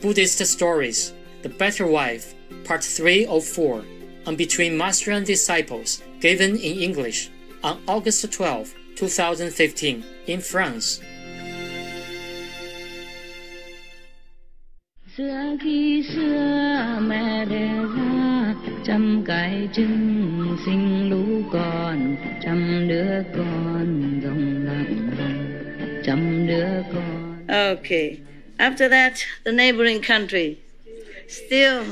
Buddhist Stories, The Better Wife, Part 3 of 4, on Between Master and Disciples, given in English, on August 12, 2015, in France. Xưa khi xưa mẹ đẻ ra trăm cái trứng sinh lũ con, trăm đứa con rồng lặng trăm đứa con. Okay. After that, the neighboring country still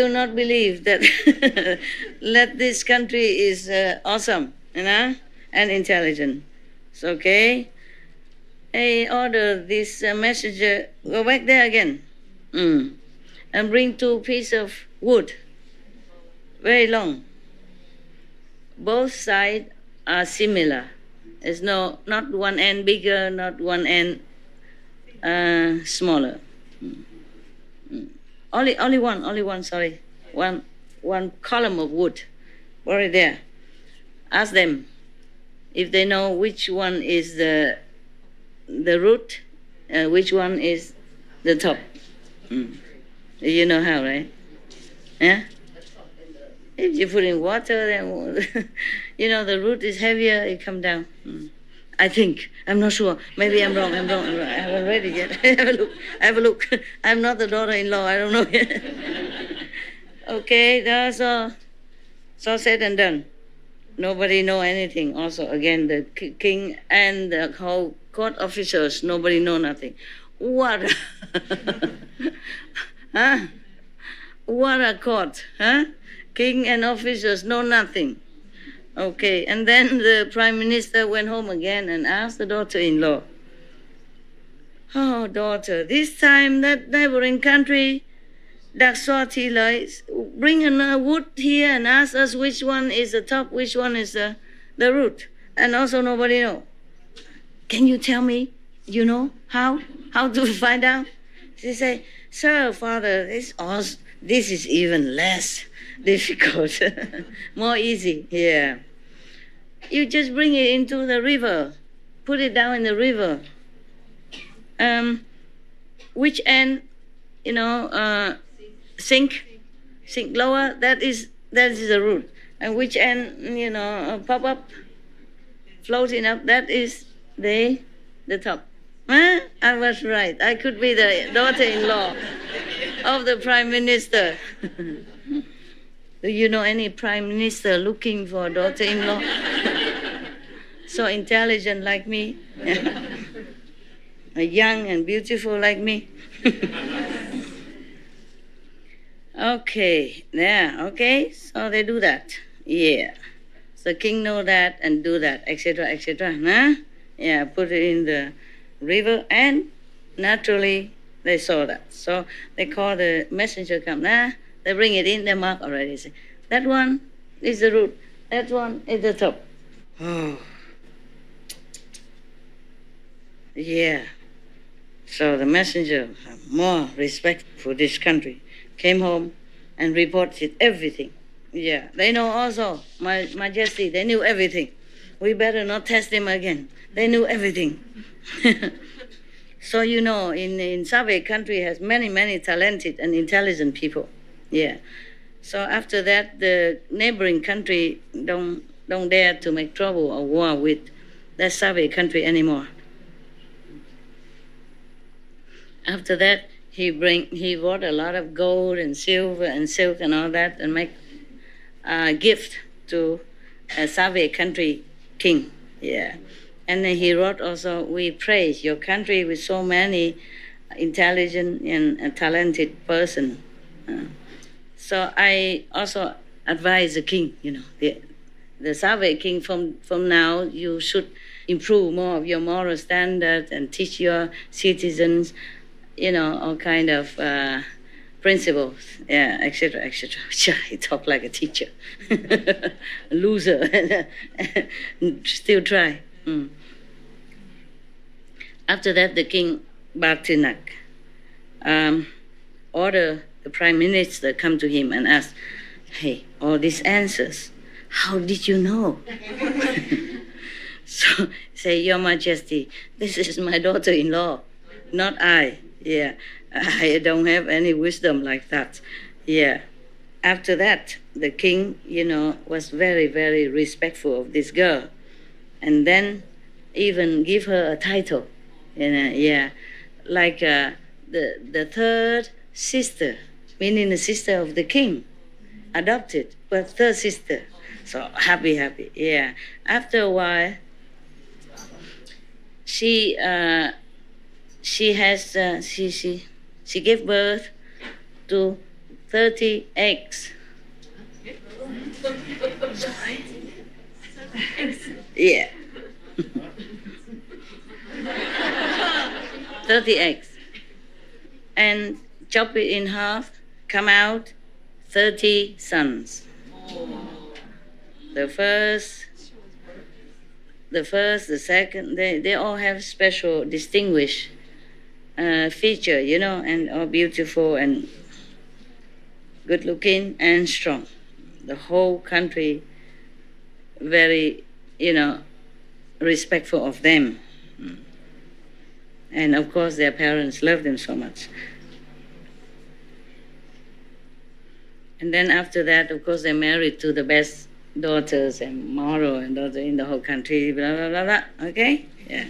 not believe that that this country is awesome, and intelligent. So, okay. I order this messenger, go back there again, and bring 2 pieces of wood, very long. Both sides are similar. There's not one end bigger, not one end smaller. Only one. Sorry, one column of wood, right there. Ask them if they know which one is the root, which one is the top. You know how, right? Yeah? If you put in water, then the root is heavier, it come down. I think. I'm not sure. Maybe I'm wrong. I haven't read it yet. Have a look. I'm not the daughter-in-law. I don't know yet. Okay, that's all said and done. Nobody know anything. Also, again, the king and the whole court officers, nobody know nothing. What? Huh? What a court, huh? King and officers know nothing. Okay, and then the prime minister went home again and asked the daughter-in-law, "Oh, daughter, this time that neighboring country, bring a wood here and ask us which one is the top, which one is the root. And also nobody know. Can you tell me, how to find out?" She say, "Sir, father, this is even less difficult, more easy. Yeah. You just bring it into the river, put it down in the river. Which end, sink lower, that is the root. And which end, pop up, floating up, that is the top." Huh? I was right. I could be the daughter-in-law of the prime minister. Do you know any prime minister looking for a daughter-in-law? So intelligent like me? Young and beautiful like me? Okay, okay, so they do that. Yeah. So king know that and do that, etc., huh? Yeah, put it in the river, and naturally they saw that. So they call the messenger come. They bring it in, they mark already. Say, that one is the root, that one is the top. Oh. Yeah. So the messenger, more respect for this country, came home and reported everything. Yeah, they know also, my Majesty, they knew everything. We better not test them again. They knew everything. So in Savage country has many talented and intelligent people. Yeah. So after that, the neighboring country don't dare to make trouble or war with that Savage country anymore. After that, he brought a lot of gold and silver and silk and all that, and make a gift to a Savage country king. Yeah. And then he wrote also, "We praise your country with so many intelligent and talented person." So I also advise the king, the Savage king, from now you should improve more of your moral standard and teach your citizens, all kind of principles, yeah, etc., etc. He talk like a teacher. Loser. Still try. After that, the king Bartinak ordered the prime minister come to him and ask, "Hey, all these answers, how did you know?" So say, "Your Majesty, this is my daughter-in-law, not I. Yeah, I don't have any wisdom like that. Yeah. After that, the king, was very, very respectful of this girl. And then even give her a title. Yeah. Like the third sister, meaning the sister of the king, adopted, but third sister. So happy, yeah. After a while, she gave birth to 30 eggs. Sorry. Yeah. 30 eggs. And chop it in half, come out 30 sons. The first, the second, they all have special distinguished feature, and are beautiful and good looking and strong. The whole country very, respectful of them. And of course their parents love them so much. And then after that, of course, they're married to the best daughters and moral and daughter in the whole country, blah, blah, blah, blah. Okay? Yeah.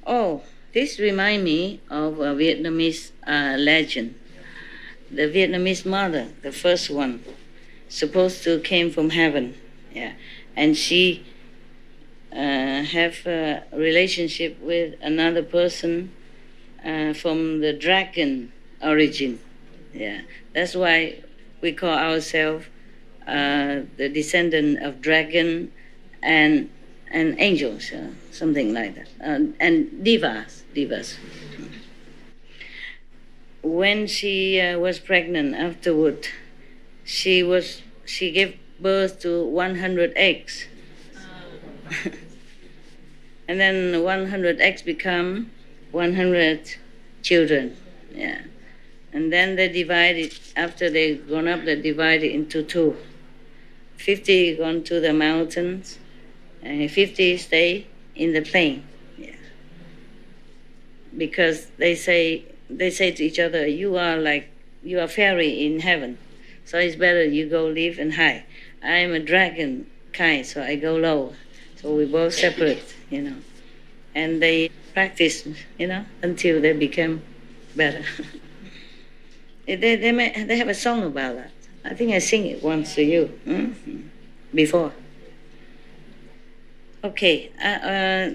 Oh, this reminds me of a Vietnamese legend. The Vietnamese mother, the first one, supposed to came from heaven. Yeah. And she have a relationship with another person from the dragon origin. Yeah. That's why we call ourselves the descendant of dragon and angels, something like that, and divas. When she was pregnant, afterward, she gave birth to 100 eggs, and then 100 eggs become 100 children. Yeah. And then they divided, after they grown up, they divided into two. 50 gone to the mountains, and 50 stay in the plain. Yeah. Because they say to each other, you are fairy in heaven, so it's better you go live and high. I am a dragon kind, so I go low. So we both separate, And they practice, until they become better. They have a song about that. I think I sing it once to you before. Okay,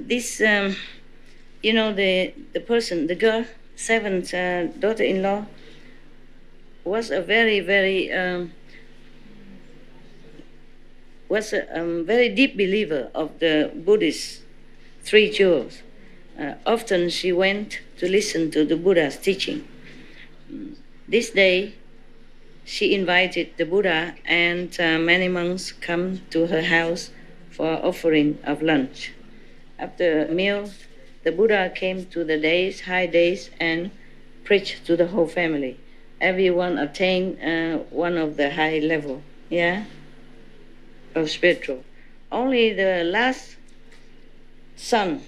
this the person, the girl, seventh daughter-in-law, was a very, very very deep believer of the Buddhist three jewels. Often she went to listen to the Buddha's teaching. This day, she invited the Buddha and many monks come to her house for offering of lunch. After a meal, the Buddha came to the high days, and preached to the whole family. Everyone attained one of the high level, of spiritual. Only the last son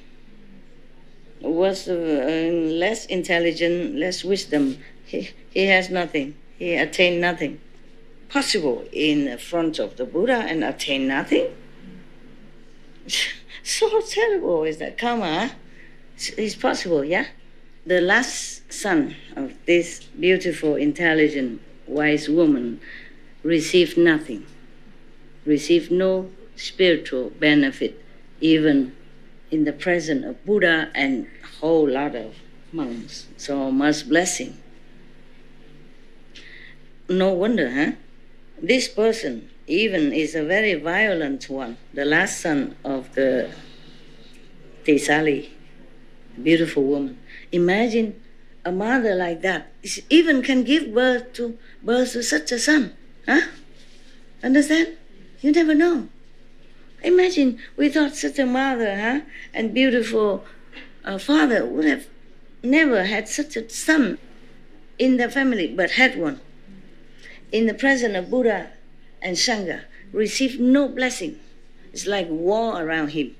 was less intelligent, less wisdom. He has nothing. He attained nothing. Possible in front of the Buddha and attain nothing? So terrible is that karma. It's possible, yeah? The last son of this beautiful, intelligent, wise woman received nothing, received no spiritual benefit, even in the presence of Buddha and a whole lot of monks. So much blessing. No wonder, This person even is a very violent one, the last son of the Tisali, beautiful woman. Imagine a mother like that, even can give birth to such a son, Understand? You never know. Imagine we thought such a mother, and beautiful father would have never had such a son in the family, but had one. In the presence of Buddha and Sangha, received no blessing. It's like war around him.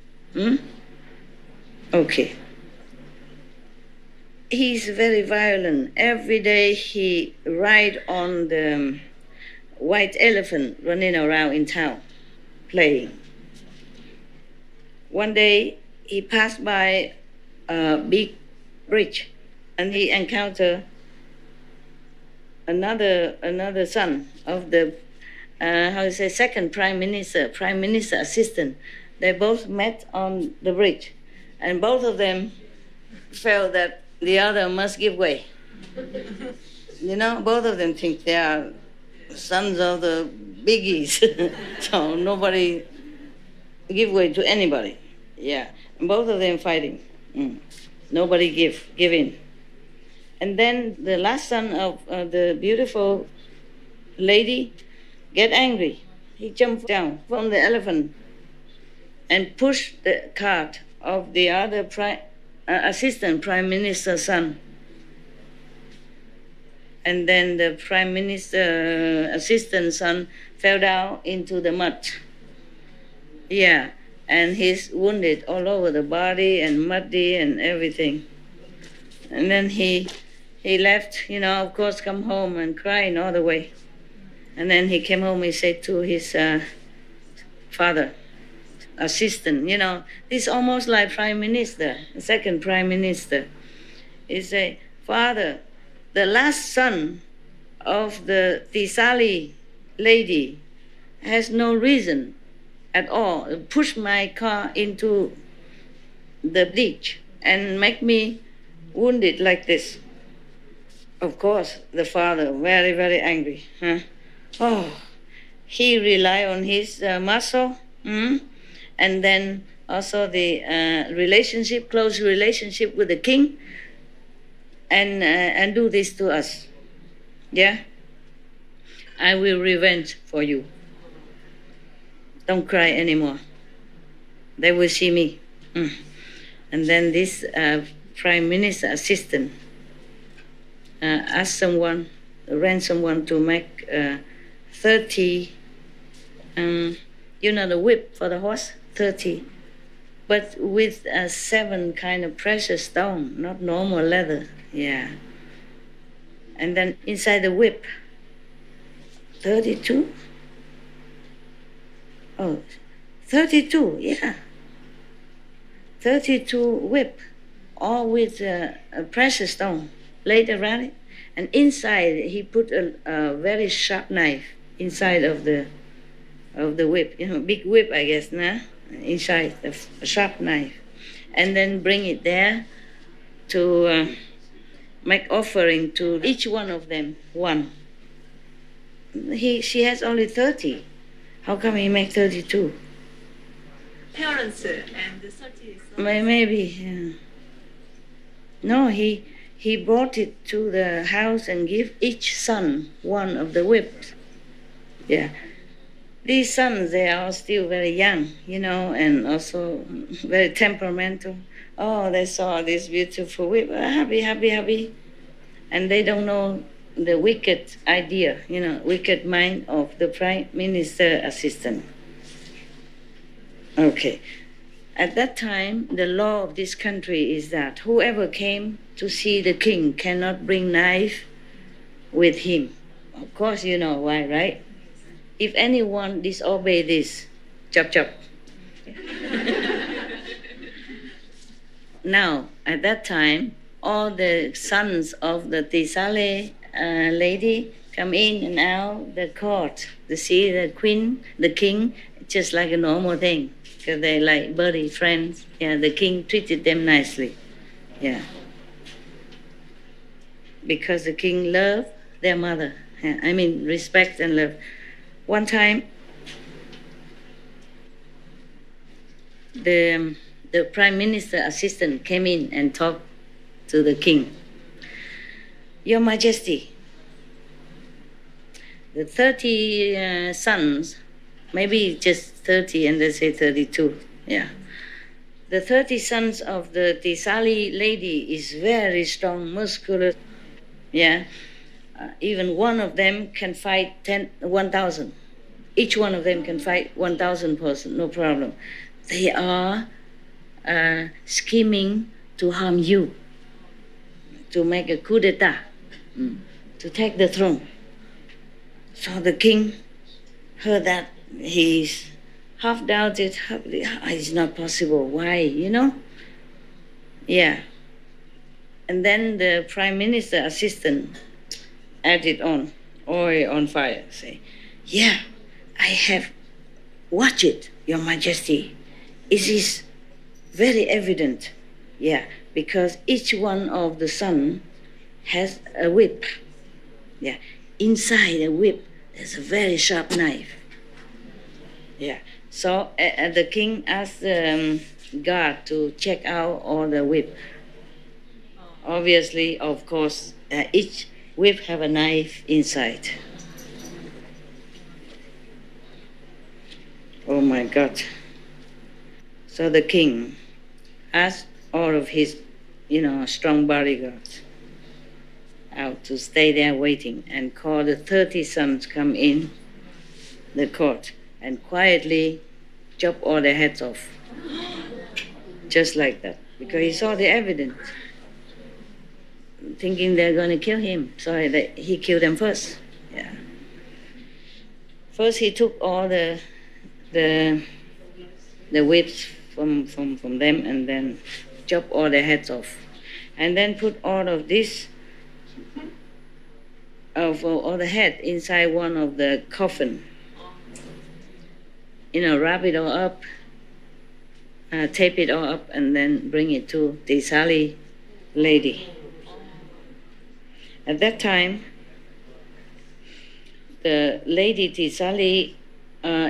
Okay. he's very violent. Every day he ride on the white elephant running around in town, playing. One day he passed by a big bridge and he encountered another son of the second prime minister assistant. They both met on the bridge, and both of them felt that the other must give way. Both of them think they are sons of the biggies, so nobody give way to anybody. Yeah, and both of them fighting. Nobody give in. And then the last son of the beautiful lady get angry. He jumped down from the elephant and pushed the cart of the other assistant prime minister's son. And then the prime minister assistant son fell down into the mud. Yeah, and he's wounded all over the body and muddy and everything. And then he left, of course, come home and crying all the way. And then he came home, he said to his father, assistant, this almost like prime minister, the second prime minister. He said, Father, the last son of the Tisali lady has no reason at all to push my car into the ditch and make me wounded like this. Of course, the father very, very angry. He relied on his muscle, and then also the close relationship with the king, and do this to us. Yeah? I will revenge for you. Don't cry anymore. They will see me. And then this prime minister assistant ran someone to make 30, the whip for the horse, 30, but with 7 kind of precious stone, not normal leather. Yeah. And then inside the whip, 32? Oh, 32, yeah. 32 whip, all with a precious stone laid around it. And inside, he put a very sharp knife inside of the whip. Big whip, I guess, nah? Inside, a sharp knife. And then bring it there to make offering to each one of them, one. She has only 30. How come he make 32? Parents and 30. Maybe, yeah. No, he brought it to the house and give each son one of the whips. Yeah. These sons, they are still very young, and also very temperamental. Oh, they saw this beautiful whip, happy, happy, happy. And they don't know the wicked idea, wicked mind of the prime minister assistant. Okay. At that time, the law of this country is that whoever came to see the king cannot bring knife with him. Of course, you know why, right? If anyone disobey this, chop chop. Now, at that time, all the sons of the Tisale lady come in and out the court to see the queen, the king, just like a normal thing, because they like buddy friends. Yeah, the king treated them nicely. Yeah. Because the king loved their mother. Yeah, respect and love. One time, the prime minister assistant came in and talked to the king. Your Majesty, the 30 sons, maybe just 30 and they say 32, yeah. The 30 sons of the Tisali lady is very strong, muscular, yeah. Even one of them can fight 1,000. Each one of them can fight 1,000 person, no problem. They are scheming to harm you. to make a coup d'etat, to take the throne. So the king heard that. He's half doubted, it's not possible. Why, Yeah. And then the prime minister assistant added on oil on fire, say, yeah, I have watched it, Your Majesty. It is very evident, because each one of the son has a whip. Inside the whip, there's a very sharp knife. So the king asked the guard to check out all the whip. Obviously, of course, each whip have a knife inside. Oh my God. So the king asked all of his, strong bodyguards out to stay there waiting and call the 30 sons come in the court and quietly chop all their heads off. Just like that. Because he saw the evidence. Thinking they're going to kill him. So he killed them first. First he took all the whips from them and then chopped all their heads off. And then put all of this, all the head inside one of the coffin. Wrap it all up, tape it all up, and then bring it to the Sali lady. At that time, the lady Tisali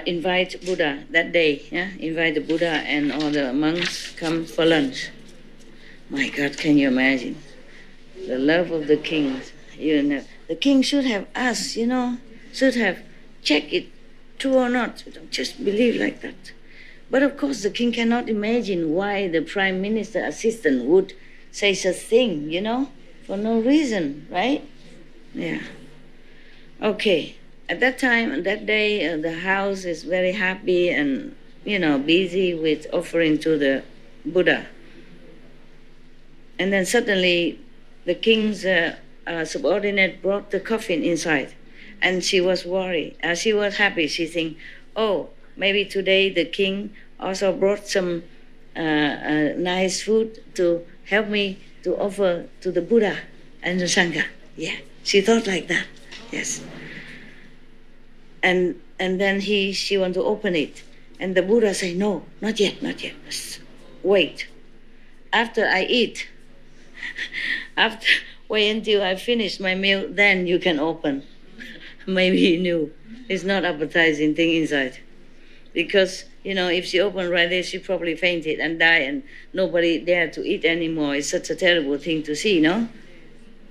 invite Buddha that day. Invite the Buddha and all the monks come for lunch. My God, can you imagine? The love of the king. The king should have asked, should have checked it true or not. Don't just believe like that. But of course, the king cannot imagine why the prime minister assistant would say such thing, for no reason, right? Okay. At that time, that day, the house is very happy and, busy with offering to the Buddha. And then suddenly, the king's subordinate brought the coffin inside. And she was worried. She was happy. She think, maybe today the king also brought some nice food to help me to offer to the Buddha and the Sangha. She thought like that. Yes. And then she want to open it. And the Buddha say, no, not yet. Wait. After I eat, wait until I finish my meal, then you can open. Maybe he knew it's not appetizing thing inside. Because, if she opened right there, she probably fainted and died and nobody dared to eat anymore. It's such a terrible thing to see,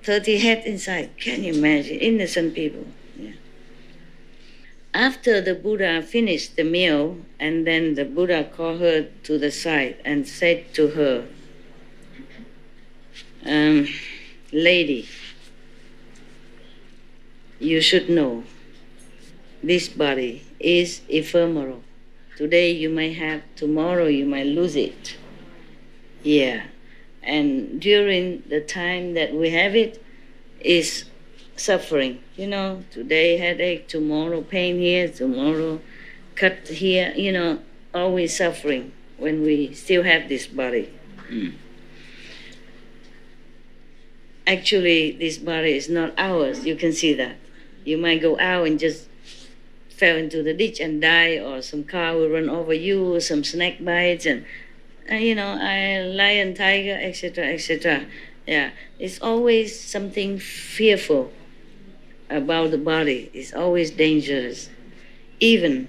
30 heads inside. Can you imagine? Innocent people. After the Buddha finished the meal, and then the Buddha called her to the side and said to her, lady, you should know this body is ephemeral. Today you may have, tomorrow you might lose it. And during the time that we have it is suffering. Today headache, tomorrow pain here, tomorrow cut here, always suffering when we still have this body. Actually, this body is not ours. You can see that. You might go out and just fell into the ditch and die, or some car will run over you, or some snake bites, and lion, tiger, etc., etc. It's always something fearful about the body. It's always dangerous. Even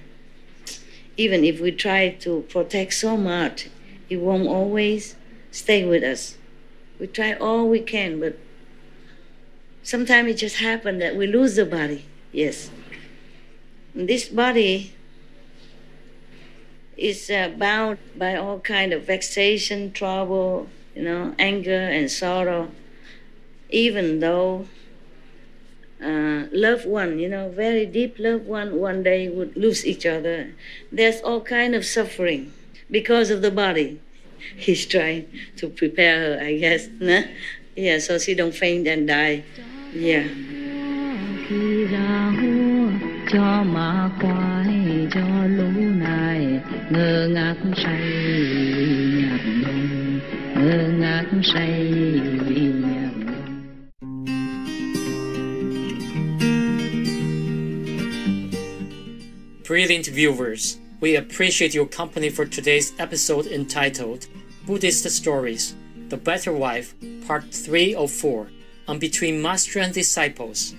if we try to protect so much, it won't always stay with us. We try all we can, but sometimes it just happens that we lose the body. Yes. And this body is bound by all kind of vexation, trouble, anger and sorrow. Even though loved one, very deep loved one day would lose each other. There's all kind of suffering because of the body. He's trying to prepare her, I guess. Yeah, so she don't faint and die. Yeah. Cho ma khoái cho lũ này ngơ ngác say nhạc đồng, ngơ ngác say nhạc đồng. Brilliant viewers, we appreciate your company for today's episode entitled Buddhist Stories, The Better Wife, Part 3 of 4, on Between Master and Disciples.